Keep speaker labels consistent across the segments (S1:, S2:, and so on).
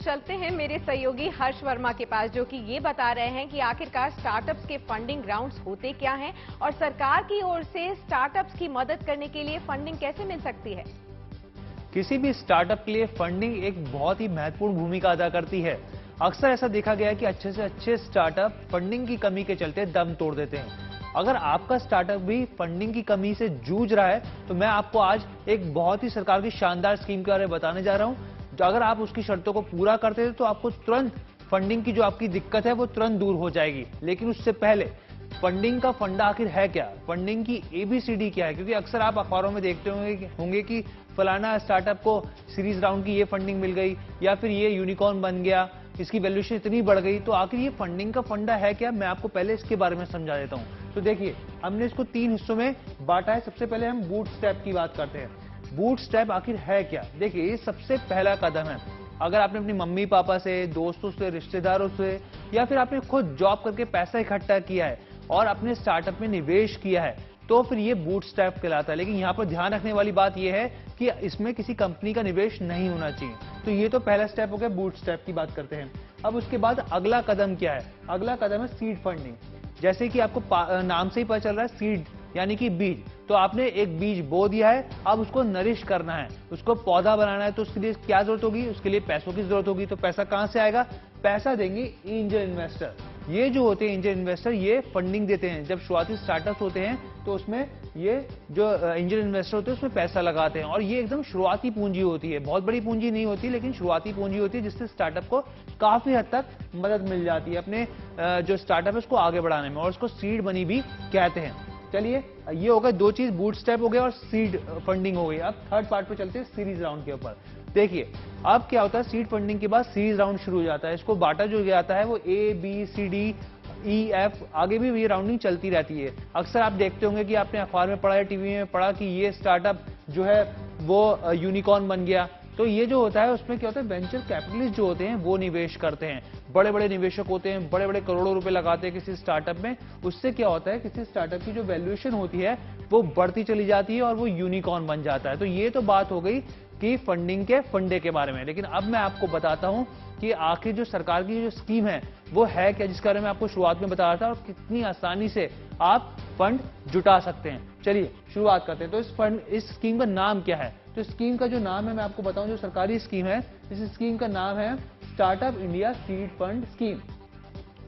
S1: चलते हैं मेरे सहयोगी हर्ष वर्मा के पास, जो कि ये बता रहे हैं कि आखिरकार स्टार्टअप्स के फंडिंग राउंड्स होते क्या हैं और सरकार की ओर से स्टार्टअप्स की मदद करने के लिए फंडिंग कैसे मिल सकती है।
S2: किसी भी स्टार्टअप के लिए फंडिंग एक बहुत ही महत्वपूर्ण भूमिका अदा करती है। अक्सर ऐसा देखा गया है कि अच्छे से अच्छे स्टार्टअप फंडिंग की कमी के चलते दम तोड़ देते हैं। अगर आपका स्टार्टअप भी फंडिंग की कमी से जूझ रहा है तो मैं आपको आज एक बहुत ही सरकार की शानदार स्कीम के बारे में बताने जा रहा हूं। अगर आप उसकी शर्तों को पूरा करते हैं तो आपको तुरंत फंडिंग की जो आपकी दिक्कत है वो तुरंत दूर हो जाएगी। लेकिन उससे पहले फंडिंग का फंडा आखिर है क्या, फंडिंग की एबीसीडी क्या है, क्योंकि अक्सर आप अखबारों में देखते होंगे कि फलाना स्टार्टअप को सीरीज राउंड की ये फंडिंग मिल गई या फिर ये यूनिकॉर्न बन गया, इसकी वैल्यूएशन इतनी बढ़ गई। तो आखिर ये फंडिंग का फंडा है क्या, मैं आपको पहले इसके बारे में समझा देता हूं। तो देखिए, हमने इसको 3 हिस्सों में बांटा है। सबसे पहले हम बूटस्ट्रैप की बात करते हैं। बूटस्ट्रैप आखिर है क्या, देखिए ये सबसे पहला कदम है। अगर आपने अपनी मम्मी पापा से, दोस्तों से, रिश्तेदारों से या फिर आपने खुद जॉब करके पैसा इकट्ठा किया है और अपने स्टार्टअप में निवेश किया है तो फिर ये बूटस्ट्रैप कहलाता है। लेकिन यहां पर ध्यान रखने वाली बात यह है कि इसमें किसी कंपनी का निवेश नहीं होना चाहिए। तो ये तो पहला स्टेप हो गया, बूटस्ट्रैप की बात करते हैं। अब उसके बाद अगला कदम क्या है, अगला कदम है सीड फंडिंग। जैसे कि आपको नाम से ही पता चल रहा है, सीड यानी कि बीज। तो आपने एक बीज बो दिया है, अब उसको नरिश करना है, उसको पौधा बनाना है। तो उसके लिए क्या जरूरत होगी, उसके लिए पैसों की जरूरत होगी। तो पैसा कहां से आएगा, पैसा देंगे एंजल इन्वेस्टर। ये जो होते हैं एंजल इन्वेस्टर, ये फंडिंग देते हैं। जब शुरुआती स्टार्टअप्स होते हैं तो उसमें ये जो एंजल इन्वेस्टर होते हैं उसमें पैसा लगाते हैं और ये एकदम शुरुआती पूंजी होती है, बहुत बड़ी पूंजी नहीं होती लेकिन शुरुआती पूंजी होती है, जिससे स्टार्टअप को काफी हद तक मदद मिल जाती है अपने जो स्टार्टअप है उसको आगे बढ़ाने में, और उसको सीड मनी भी कहते हैं। चलिए, ये हो गए दो चीज, बूटस्ट्रैप हो गया और सीड फंडिंग हो गई। अब थर्ड पार्ट पे चलते हैं, सीरीज राउंड के ऊपर। देखिए, अब क्या होता है, सीड फंडिंग के बाद सीरीज राउंड शुरू हो जाता है। इसको बांटा जो जाता है वो A B C D E F, आगे भी ये राउंडिंग चलती रहती है। अक्सर आप देखते होंगे कि आपने अखबार में पढ़ा है, टीवी में पढ़ा कि ये स्टार्टअप जो है वो यूनिकॉर्न बन गया। तो ये जो होता है उसमें क्या होता है, वेंचर कैपिटलिस्ट जो होते हैं वो निवेश करते हैं। बड़े बड़े निवेशक होते हैं, बड़े बड़े करोड़ों रुपए लगाते हैं किसी स्टार्टअप में। उससे क्या होता है, किसी स्टार्टअप की जो वैल्यूएशन होती है वो बढ़ती चली जाती है और वो यूनिकॉर्न बन जाता है। तो ये तो बात हो गई कि फंडिंग के फंडे के बारे में। लेकिन अब मैं आपको बताता हूं कि आखिर जो सरकार की जो स्कीम है वो है क्या, जिसके बारे में आपको शुरुआत में बताया था, और कितनी आसानी से आप फंड जुटा सकते हैं। चलिए शुरुआत करते हैं। तो इस स्कीम का नाम क्या है, तो स्कीम का जो नाम है मैं आपको बताऊं, जो सरकारी स्कीम है, इस स्कीम का नाम है startup India seed fund scheme.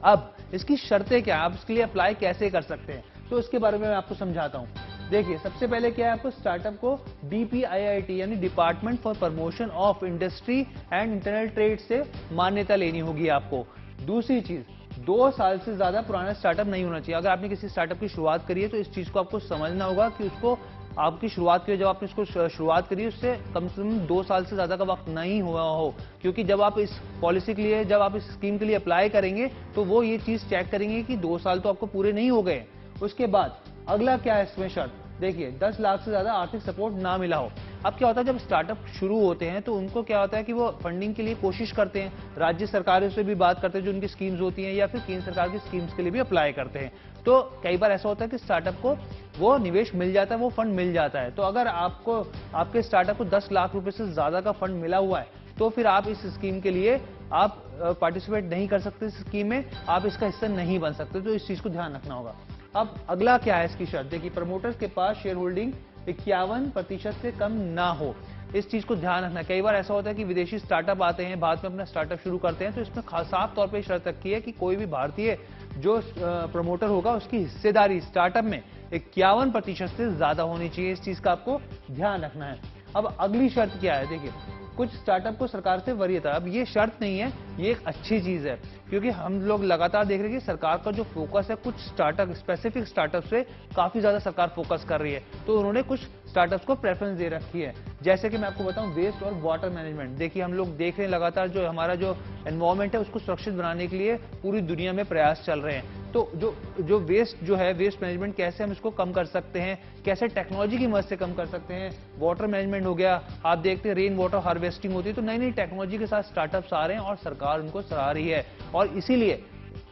S2: अब इसकी शर्तें क्या है, आप इसके लिए अप्लाई कैसे कर सकते हैं, तो इसके बारे में मैं आपको समझाता हूं। देखिए, सबसे पहले क्या है, आपको स्टार्टअप को डीपीआईआईटी यानी department for promotion of industry and internal trade से मान्यता लेनी होगी आपको। दूसरी चीज, 2 साल से ज्यादा पुराना स्टार्टअप नहीं होना चाहिए। अगर आपने किसी स्टार्टअप की शुरुआत करी है तो इस चीज को आपको समझना होगा कि उसको आपकी शुरुआत की, जब आपने इसको शुरुआत करी उससे कम से कम 2 साल से ज्यादा का वक्त नहीं हुआ हो, क्योंकि जब आप इस पॉलिसी के लिए, जब आप इस स्कीम के लिए अप्लाई करेंगे तो वो ये चीज चेक करेंगे कि 2 साल तो आपको पूरे नहीं हो गए। उसके बाद अगला क्या है इसमें शर्त, देखिए 10 लाख से ज्यादा आर्थिक सपोर्ट ना मिला हो। अब क्या होता है, जब स्टार्टअप शुरू होते हैं तो उनको क्या होता है कि वो फंडिंग के लिए कोशिश करते हैं, राज्य सरकारों से भी बात करते हैं जो उनकी स्कीम्स होती हैं, या फिर केंद्र सरकार की स्कीम्स के लिए भी अप्लाई करते हैं। तो कई बार ऐसा होता है कि स्टार्टअप को वो निवेश मिल जाता है, वो फंड मिल जाता है। तो अगर आपको आपके स्टार्टअप को 10 लाख रुपए से ज्यादा का फंड मिला हुआ है तो फिर आप इस स्कीम के लिए आप पार्टिसिपेट नहीं कर सकते, इस स्कीम में आप इसका हिस्सा नहीं बन सकते। तो इस चीज को ध्यान रखना होगा। अब अगला क्या है इसकी शर्त, देखिए प्रमोटर्स के पास शेयर होल्डिंग 51% से कम ना हो। इस चीज को ध्यान रखना। कई बार ऐसा होता है कि विदेशी स्टार्टअप आते हैं, बाद में अपना स्टार्टअप शुरू करते हैं, तो इसमें साफ तौर पे शर्त रखी है कि कोई भी भारतीय जो प्रमोटर होगा उसकी हिस्सेदारी स्टार्टअप में 51% से ज्यादा होनी चाहिए। इस चीज का आपको ध्यान रखना है। अब अगली शर्त क्या है, देखिए कुछ स्टार्टअप को सरकार से वरीयता। अब ये शर्त नहीं है, ये एक अच्छी चीज है, क्योंकि हम लोग लगातार देख रहे हैं कि सरकार का जो फोकस है कुछ स्टार्टअप, स्पेसिफिक स्टार्टअप से काफी ज्यादा सरकार फोकस कर रही है। तो उन्होंने कुछ स्टार्टअप्स को प्रेफरेंस दे रखी है। जैसे कि मैं आपको बताऊं, वेस्ट और वाटर मैनेजमेंट। देखिए, हम लोग देख रहे हैं लगातार जो हमारा जो एनवायरमेंट है उसको सुरक्षित बनाने के लिए पूरी दुनिया में प्रयास चल रहे हैं। तो जो वेस्ट जो है, वेस्ट मैनेजमेंट कैसे हम इसको कम कर सकते हैं, कैसे टेक्नोलॉजी की मदद से कम कर सकते हैं। वाटर मैनेजमेंट हो गया, आप देखते हैं रेन वाटर हार्वेस्टिंग होती है। तो नई नई टेक्नोलॉजी के साथ स्टार्टअप्स आ रहे हैं और सरकार उनको सराह रही है, और इसीलिए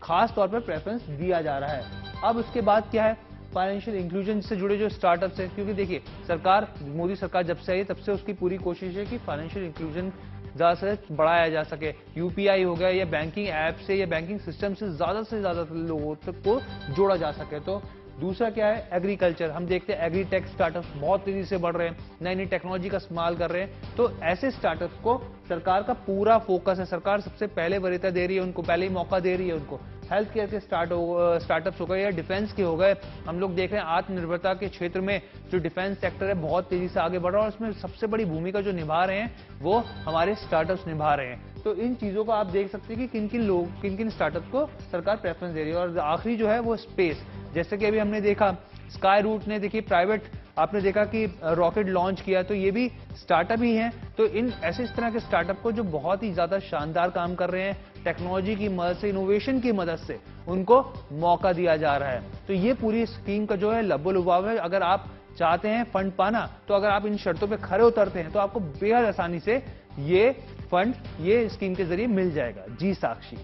S2: खास तौर पर प्रेफरेंस दिया जा रहा है। अब उसके बाद क्या है, फाइनेंशियल इंक्लूजन से जुड़े जो स्टार्टअप्स हैं, क्योंकि देखिए सरकार, मोदी सरकार जब से आई तब से उसकी पूरी कोशिश है कि फाइनेंशियल इंक्लूजन ज्यादा से बढ़ाया जा सके। यूपीआई हो गया या बैंकिंग ऐप से या बैंकिंग सिस्टम से ज्यादा लोगों तक को जोड़ा जा सके। तो दूसरा क्या है, एग्रीकल्चर। हम देखते हैं एग्रीटेक स्टार्टअप्स बहुत तेजी से बढ़ रहे हैं, नई नई टेक्नोलॉजी का इस्तेमाल कर रहे हैं। तो ऐसे स्टार्टअप्स को सरकार का पूरा फोकस है, सरकार सबसे पहले वरीयता दे रही है उनको, पहले ही मौका दे रही है उनको। हेल्थ केयर के स्टार्टअप्स हो गए या डिफेंस के हो गए। हम लोग देख रहे हैं आत्मनिर्भरता के क्षेत्र में जो डिफेंस सेक्टर है बहुत तेजी से आगे बढ़ रहा है, और उसमें सबसे बड़ी भूमिका जो निभा रहे हैं वो हमारे स्टार्टअप्स निभा रहे हैं। तो इन चीजों को आप देख सकते हैं कि किन किन स्टार्टअप्स को सरकार प्रेफरेंस दे रही है। और आखिरी जो है वो स्पेस, जैसे कि अभी हमने देखा स्काई रूट ने देखिए प्राइवेट, आपने देखा कि रॉकेट लॉन्च किया, तो ये भी स्टार्टअप ही हैं। तो इन इस तरह के स्टार्टअप को जो बहुत ही ज्यादा शानदार काम कर रहे हैं, टेक्नोलॉजी की मदद से, इनोवेशन की मदद से उनको मौका दिया जा रहा है। तो ये पूरी स्कीम का जो है लब्बो-लुभाव है। अगर आप चाहते हैं फंड पाना, तो अगर आप इन शर्तों पे खरे उतरते हैं तो आपको बेहद आसानी से ये फंड ये स्कीम के जरिए मिल जाएगा। जी साक्षी।